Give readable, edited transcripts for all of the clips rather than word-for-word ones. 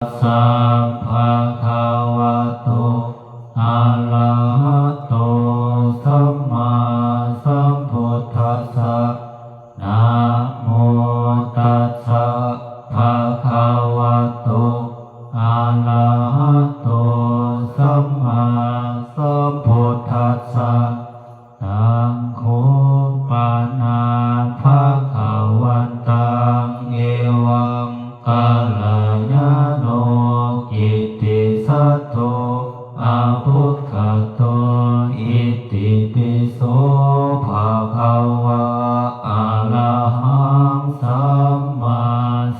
สัพพะคะวะโตอะระหะโตสัมมาสัมพุทธัสสะนะโมตัสสะภะคะวะโตอะระหะโตสัมมาสัมพุทธัสสะธัมโฆปะนาภะคะวันตังเอวังกัลยาโนอิติสัตโตอะภุคคโตอิติปิโสภะคะวะอะระหังสัมมา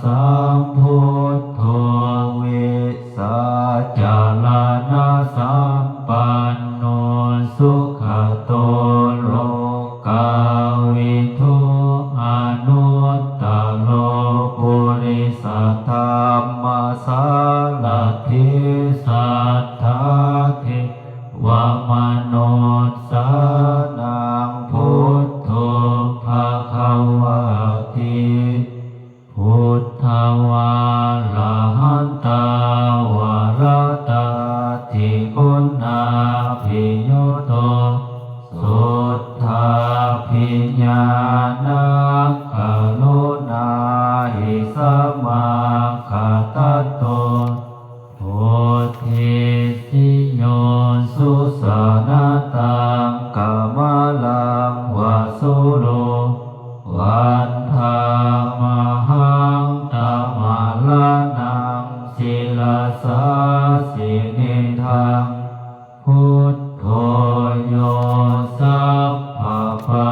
สัมพุทโธวิสัจจารณสัมปันโนสุขโตโลกาวิทูอนุตตโลปุริสธรรมสารถิสัทธาทิวมโนสานังพุทโธภะคะวะติพุทธวาลาหันตาวรตาทิคุณาภิยุโตสุทธาภิญาณกรุณาหิสมาคตโตโพธิสิโยสุสานตังกมลังวสุโรวันธามหังตมะลานังศิลาสาสินิทังพุทโธโยสัพพะปา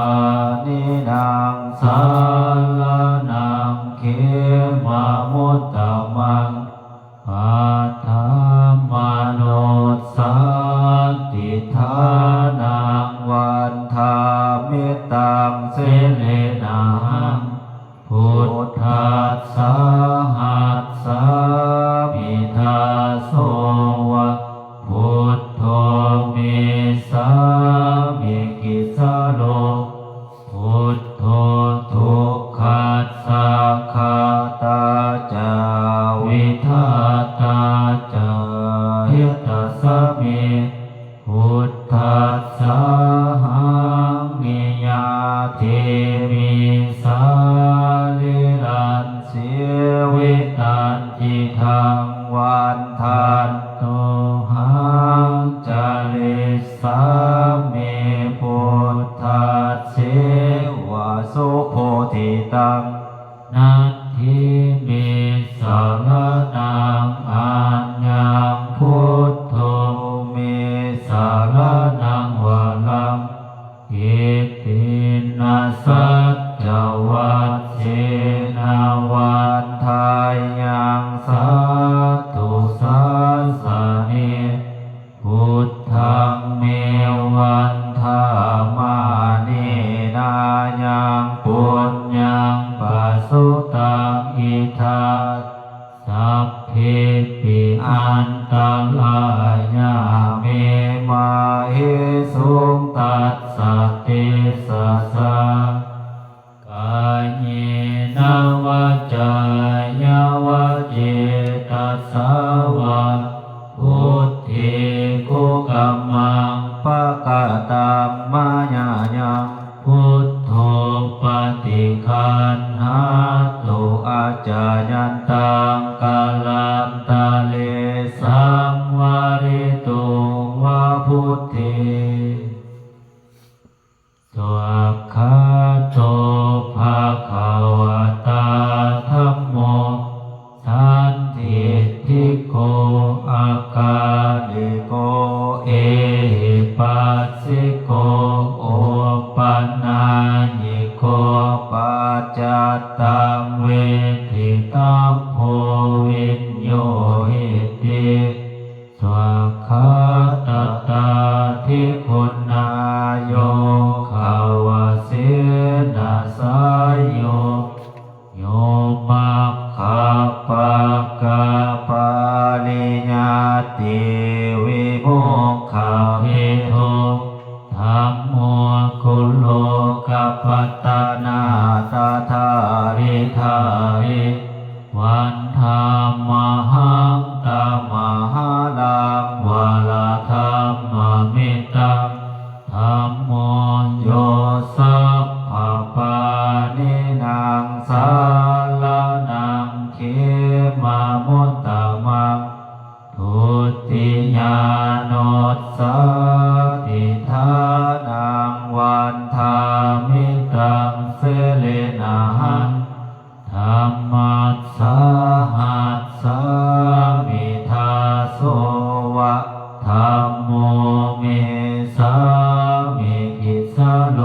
นินังสารนังเขมะมุตตมังปัฏฐามโนสันติฐานังวันธามิตังเสเลนะพุทธัสสะหัสสะมิทาโสวะพุทโธเมสามิกิสาโลพุทโธทุกขัสสะขาตาจาวิทาตาจาหิตัสสะเมพุทธัสสะหังนิยาเทมิสาลิรันเสวิตันจิทังวันทานโตหังจาริสามิพุทธัสเสวะสุโพธิตังนัตถิเมสารนังอัญญังพุทโธเมสารนังวะลังอิตินาสัจจวัตเชนะวันทายังสัตตุสัสสะเนพุทธังเมวันธามานินายังปุญญังปัสสุตังอิทัสสัพเพปิอันตรายาเมมาหิสุงตัสสะเตสะสะกายเยนะวาจายาวะเจตัสสะวะพุทธิกุกัมมังปะกะตัมมายายังพุทโธปฏิคันหาตุอาจายันตังกาลันตะเลสังวาริตุวะพุทธิสวากขาโตภะคะวะตาธัมโมสันทิฏฐิโกอากาลิโกเอหิปัสสิโกโอปันนาญิโกปัจจัตตังเวทิตังโพวิญโยหิติสวากขาตตาทิคุณาโยขาวเสนาสายโยโยมัคคาปะกะปาลิญาติวิมุขคาภิโทธัมโมกุลโลกัปปัตตนาตถาริธาริวันธามา หังตมหาลังวาลาธัมมมิตังธัมโมโยสัพพปานินางสารนังเขมามุตตมังทุติยานุสสติทานังวันธามิตังเสเลนะหังธัมมัสสาหัสสามิทาโสวะธัมโมเมสามิกิสโล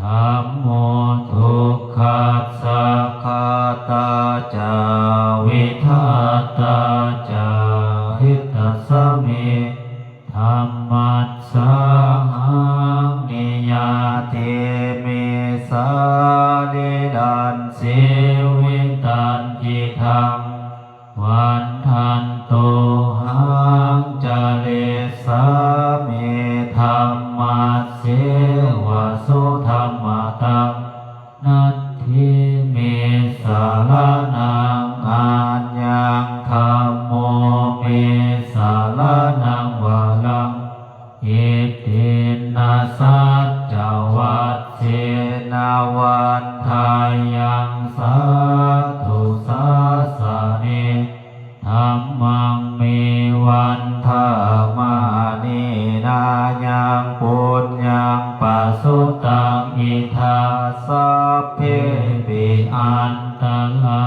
ธัมโมทุกขัสสะคาตาจาวิทัตตาจาหิตัสสมิธัมมัสสาหังนิยาเทเมสาลิดันสิวิตันจิทังวันทันโตหังจาเลสาเมธัมมัสเสวะโสธัมมตังนัตถิเมสารนังอัญญังธัมโมเมสารนังวาลังอิตินาสัจจวัตเสนาวันทายังสาธุสาสะเนธัมมังเมวันทามานินายังปุญญังปัสสุตังอิทาสัพเพปิอันตรา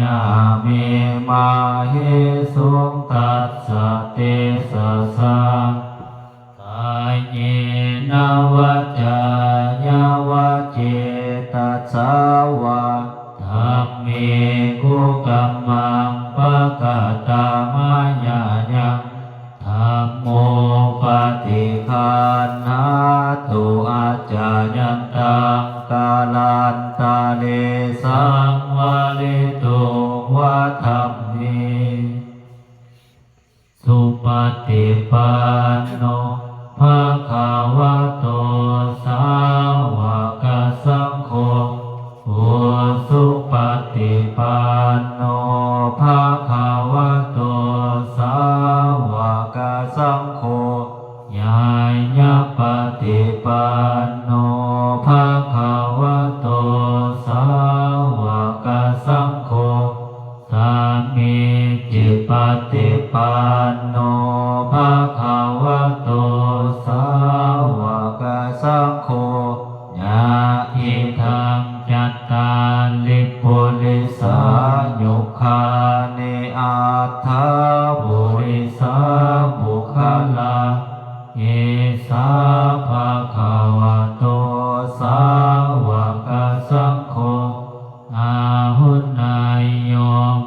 ยาเมมาเหสุงตัสสะเตสะสะกายเยนะวัจจายาวะเจตัสสาวะธัมเมกุกัมมังปะกะตามายายังธัมโมปฏิคันหาตุอาจายันตังกาลันตาเลสังวาลิตุวะธัมเมสุปฏิปันโนภะคะวะโตสาวกสังโฆอุสุปฏิปันโนภะคะวะโตสาวกสังโฆญาญาปฏิปันโนภะคะวะโตสาวกสังโฆสามีจิปฏิปันโนภะคะวะโตสาวกสังโฆญาอิทังจัตตาลิปุริสายุคานิอัตถาบุริสาบุคลาเอสาภะคะวะโตสาวกสังโฆอาหุนายโย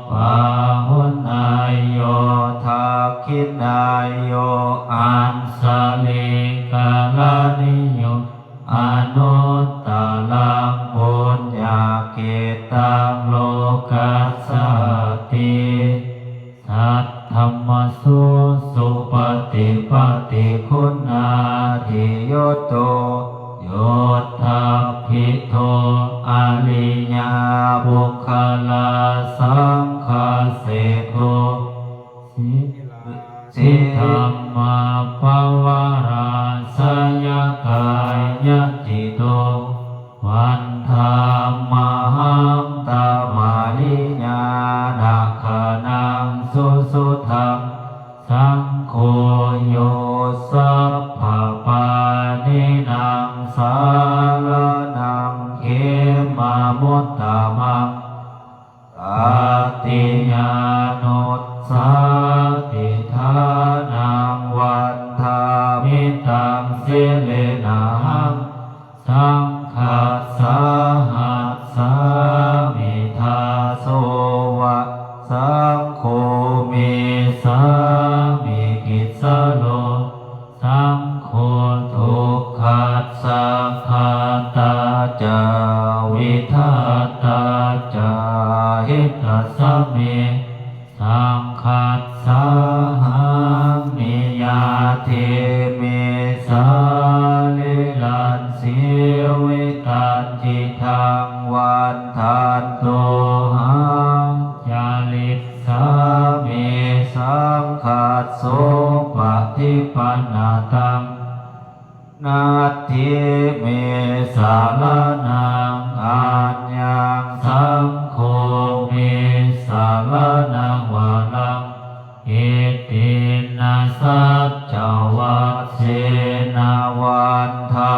ปาหุนายโยทักขินายโยอันสลิกาลานิโยอนุตตลังปุญญาเกตังโลกัสสติสัทธัมมสุสุปฏิปันติคุณาทิโยโตโยธาภิโทอริยาบุคลาสังฆเสโทสิธรรมาภวราสยกายจิโตวันธามหังตามาลิญาณขนังสุสุทังสังโฆโยสัพพปานินางสารนังเขมามุตตมังอาติญานุสสติทานังวันธามิตังเสเลนะหังสังฆัสสาหัสสามิทาโสวะสังโฆเมสามิกิสโลสังโฆทุกขัสสะคาตาจาวิทัตตาจาหิตัสสมิสังคัสสาหังนิยาเทเมสาลิลันสิวิตันจิทังวันทันโตหังจาลิสา สโสปฏิปันนาตังนาทิเมสารนังอัญญังสังโฆเมสารนังวานังอิตินาสัจจวัคเชนาวันทา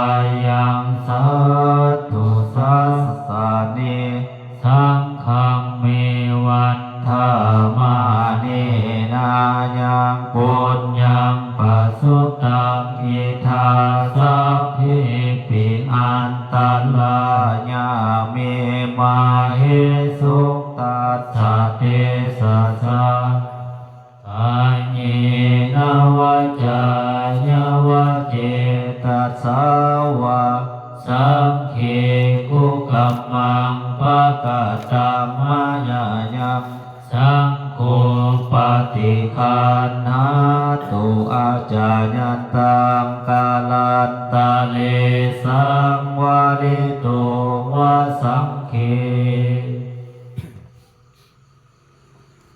ยังสัตตุสัสสานิสังฆังเมวันทามานินายังปุญญังปัสสุตังอิทาสัพพิปิอันตรายาเมมาเหสุตัสสะเตสะสะอาญินาวจายาวเจตัสสาวะสังเขกุกัมมังปะกะตัมมายายังสังโฆปฏิคันหาตุอาจายันตังกาลันตะเลสังวาริโตวะสังเข